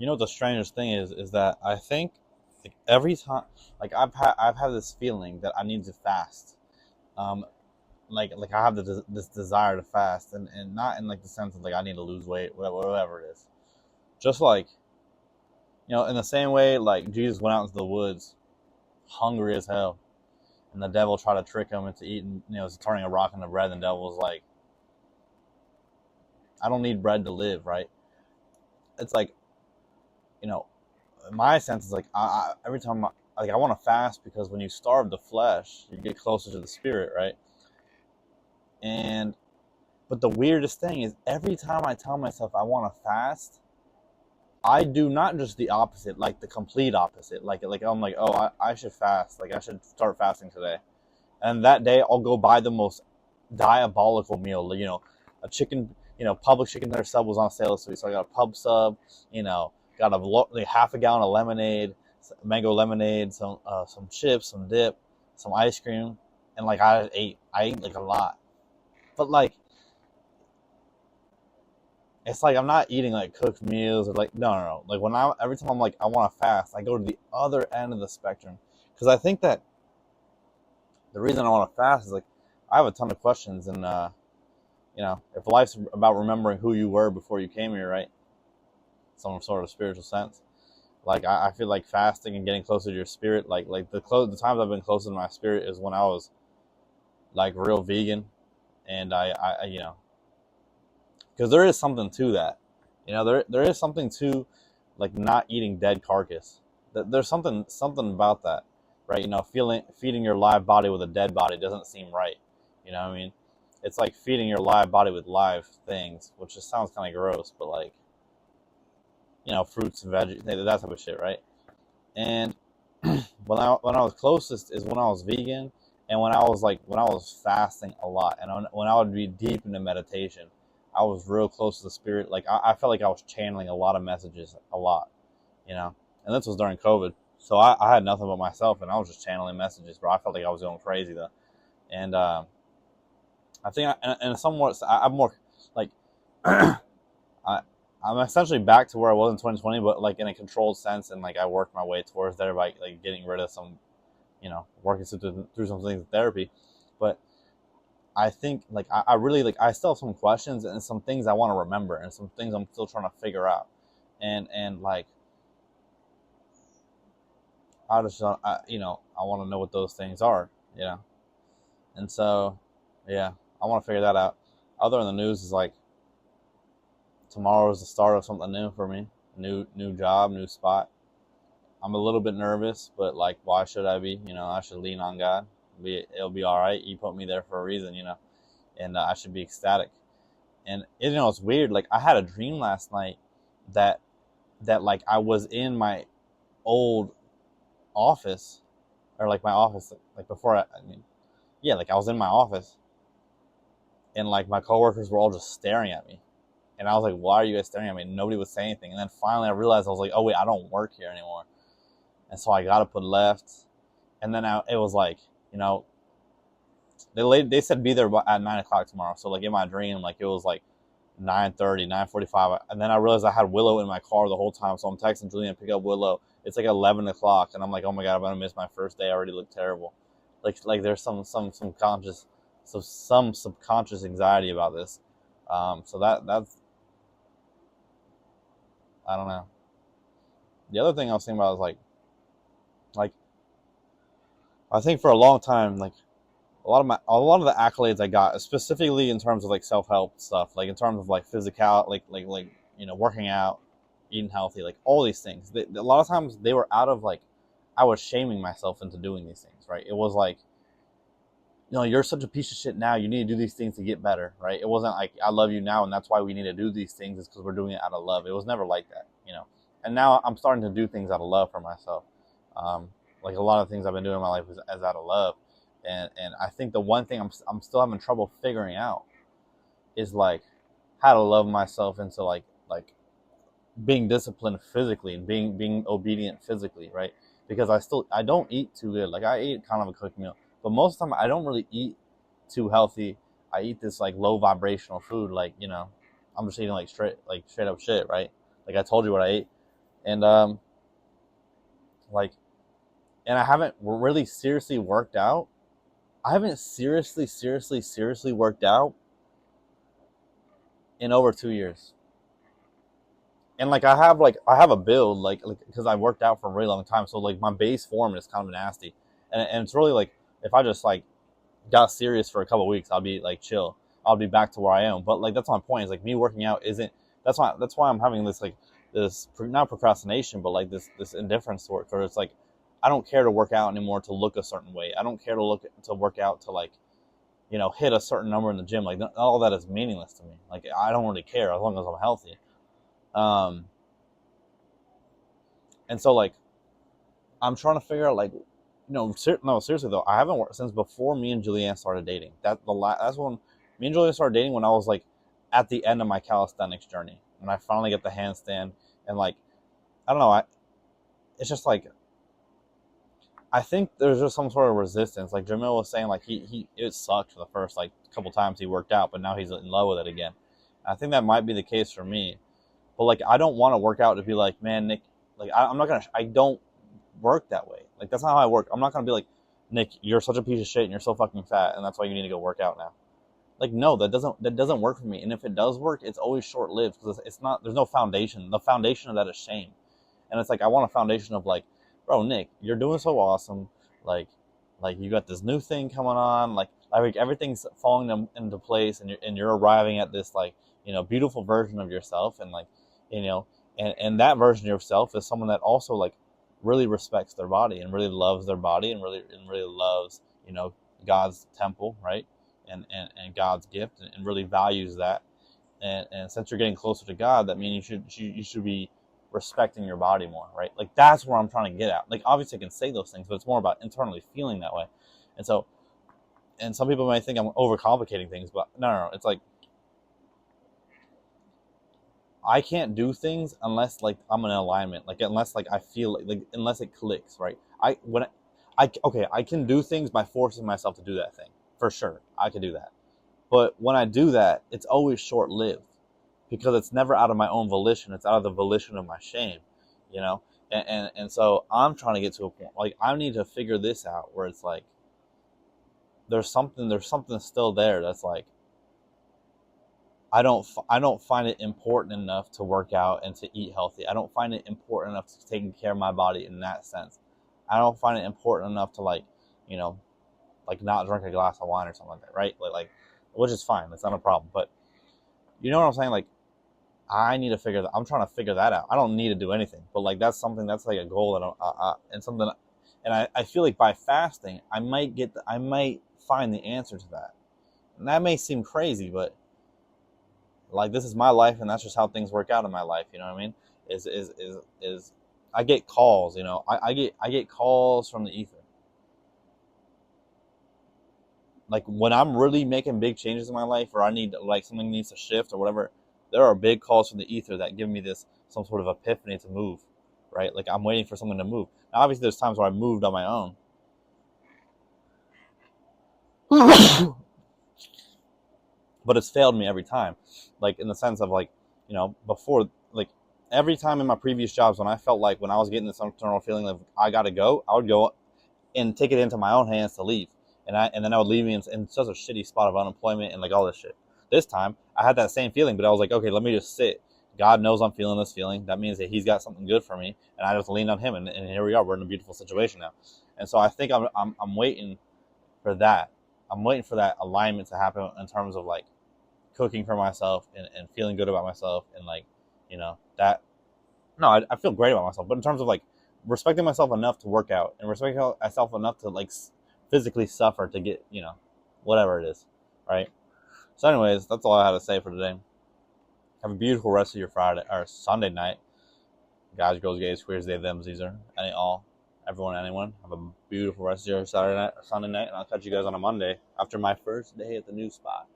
You know what the strangest thing is that I think like every time, like I've had this feeling that I need to fast. Um, like I have this desire to fast, and not in like the sense of like I need to lose weight, whatever it is. Just like, in the same way like Jesus went out into the woods, hungry as hell, and the devil tried to trick him into eating, turning a rock into bread. And the devil was like, I don't need bread to live, right? It's like, you know, my sense is like every time I want to fast because when you starve the flesh, you get closer to the spirit, right? And but the weirdest thing is every time I tell myself I want to fast, I do not just the opposite, like the complete opposite. Like I'm like, oh, I should fast. Like I should start fasting today. And that day I'll go buy the most diabolical meal. A chicken, Publix chicken dinner sub was on sale this week, so I got a pub sub. Got like half a gallon of lemonade, mango lemonade, some chips, some dip, some ice cream, and like I ate like a lot. But like it's like I'm not eating like cooked meals or like no. Like every time I'm like I want to fast, I go to the other end of the spectrum because I think that the reason I want to fast is like I have a ton of questions, and if life's about remembering who you were before you came here, right? Some sort of spiritual sense. Like I feel like fasting and getting closer to your spirit, like the times I've been closer to my spirit is when I was like real vegan, and I because there is something to that. There is something to like not eating dead carcass. There's something about that, right? Feeding your live body with a dead body doesn't seem right. You know what I mean? It's like feeding your live body with live things, which just sounds kind of gross, but like, fruits and veggies, that type of shit, right? And when I was closest is when I was vegan, and when I was fasting a lot, and when I would be deep into meditation, I was real close to the spirit. Like I felt like I was channeling a lot of messages, a lot, And this was during COVID, so I had nothing but myself, and I was just channeling messages, bro. I felt like I was going crazy though, and I think, and somewhat, I'm more like, I, I'm essentially back to where I was in 2020, but like in a controlled sense, and like I worked my way towards there by like getting rid of some, working through some things in therapy. But I think like I really like I still have some questions and some things I want to remember and some things I'm still trying to figure out, and like I just I want to know what those things are, and so yeah, I want to figure that out. Other than the news is like tomorrow is the start of something new for me. New job, new spot. I'm a little bit nervous, but like, why should I be? I should lean on God. It'll be all right. He put me there for a reason, and I should be ecstatic. And it's weird. Like I had a dream last night that like I was in my old office, or like my office, like before. Yeah, like I was in my office, and like my coworkers were all just staring at me. And I was like, why are you guys staring at me? And nobody would say anything. And then finally I realized, I was like, oh wait, I don't work here anymore. And so I got up and left. And then it was like, they said be there at 9 o'clock tomorrow. So like in my dream, like it was like 9:30, 9:45. And then I realized I had Willow in my car the whole time. So I'm texting Julian to pick up Willow. It's like 11 o'clock. And I'm like, oh my God, I'm going to miss my first day. I already look terrible. Like there's some subconscious anxiety about this. So that's, I don't know. The other thing I was thinking about is like I think for a long time, like a lot of the accolades I got, specifically in terms of like self-help stuff, like in terms of like physical, like working out, eating healthy, like all these things. A lot of times they were out of like I was shaming myself into doing these things, right? It was like, you're such a piece of shit now. You need to do these things to get better, right? It wasn't like I love you now and that's why we need to do these things. It's because we're doing it out of love. It was never like that. And now I'm starting to do things out of love for myself. Like a lot of things I've been doing in my life is out of love, and I think the one thing I'm still having trouble figuring out is like how to love myself into like being disciplined physically and being obedient physically, right? Because I don't eat too good. Like I eat kind of a cooked meal, but most of the time I don't really eat too healthy. I eat this like low vibrational food, like I'm just eating like straight up shit, right? Like I told you what I ate. And like, and I haven't really seriously worked out. I haven't seriously worked out in over 2 years. And like I have a build like because I worked out for a really long time, so like my base form is kind of nasty, and it's really like if I just like got serious for a couple of weeks, I'll be like chill. I'll be back to where I am. But like that's my point. Is like me working out isn't. That's why I'm having this like this not procrastination, but like this indifference to it. Because it's like I don't care to work out anymore to look a certain way. I don't care to work out to like hit a certain number in the gym. Like all that is meaningless to me. Like I don't really care as long as I'm healthy. Um, and so like I'm trying to figure out like no seriously though I haven't worked since before me and Julianne started dating. That's when me and Julianne started dating when I was like at the end of my calisthenics journey when I finally get the handstand and like I don't know it's just like I think there's just some sort of resistance. Like Jamil was saying, like he it sucked for the first like couple times he worked out, but now he's in love with it again. I think that might be the case for me. But like I don't want to work out to be like, man, Nick, like I'm not gonna. I don't work that way. Like that's not how I work. I'm not gonna be like, Nick, you're such a piece of shit and you're so fucking fat, and that's why you need to go work out now. Like no, that doesn't work for me. And if it does work, it's always short lived because it's not. There's no foundation. The foundation of that is shame. And it's like I want a foundation of like, bro, Nick, you're doing so awesome. Like, like you got this new thing coming on. Like everything's falling into place, and you're arriving at this like beautiful version of yourself, and like you know, and that version of yourself is someone that also like really respects their body and really loves their body and really loves God's temple, right? And God's gift and really values that. And since you're getting closer to God, that means you should be respecting your body more, right? Like that's where I'm trying to get at. Like obviously I can say those things, but it's more about internally feeling that way. And so, and some people might think I'm overcomplicating things, but no. It's like I can't do things unless like I'm in alignment, like unless like I feel like unless it clicks, right? I can do things by forcing myself to do that thing for sure. I can do that, but when I do that, it's always short lived because it's never out of my own volition. It's out of the volition of my shame, you know. And so I'm trying to get to a point like I need to figure this out where it's like there's something still there that's like I don't find it important enough to work out and to eat healthy. I don't find it important enough to take care of my body in that sense. I don't find it important enough to like, you know, like not drink a glass of wine or something like that, right? Like which is fine. That's not a problem. But you know what I'm saying? Like I need to figure that. I'm trying to figure that out. I don't need to do anything, but like that's something that's like a goal that and something, and I feel like by fasting I might find the answer to that. And that may seem crazy, but like this is my life and that's just how things work out in my life, you know what I mean? Is I get calls, I get calls from the ether. Like when I'm really making big changes in my life or I need like something needs to shift or whatever, there are big calls from the ether that give me this some sort of epiphany to move, right? Like I'm waiting for something to move. Now obviously there's times where I moved on my own. But it's failed me every time, like in the sense of like before, like every time in my previous jobs when I felt like when I was getting this internal feeling of I gotta go, I would go and take it into my own hands to leave, and then I would leave me in such a shitty spot of unemployment and like all this shit. This time I had that same feeling, but I was like, okay, let me just sit. God knows I'm feeling this feeling. That means that He's got something good for me, and I just leaned on Him, and here we are. We're in a beautiful situation now, and so I think I'm waiting for that. I'm waiting for that alignment to happen in terms of like cooking for myself and feeling good about myself and like that. No, I feel great about myself, but in terms of like respecting myself enough to work out and respecting myself enough to like physically suffer to get whatever it is, right? So anyways, that's all I had to say for today. Have a beautiful rest of your Friday or Sunday night, guys, girls, gays, queers, they, them, Caesar, any, all, everyone, anyone. Have a beautiful rest of your Saturday night or Sunday night, and I'll catch you guys on a Monday after my first day at the new spot.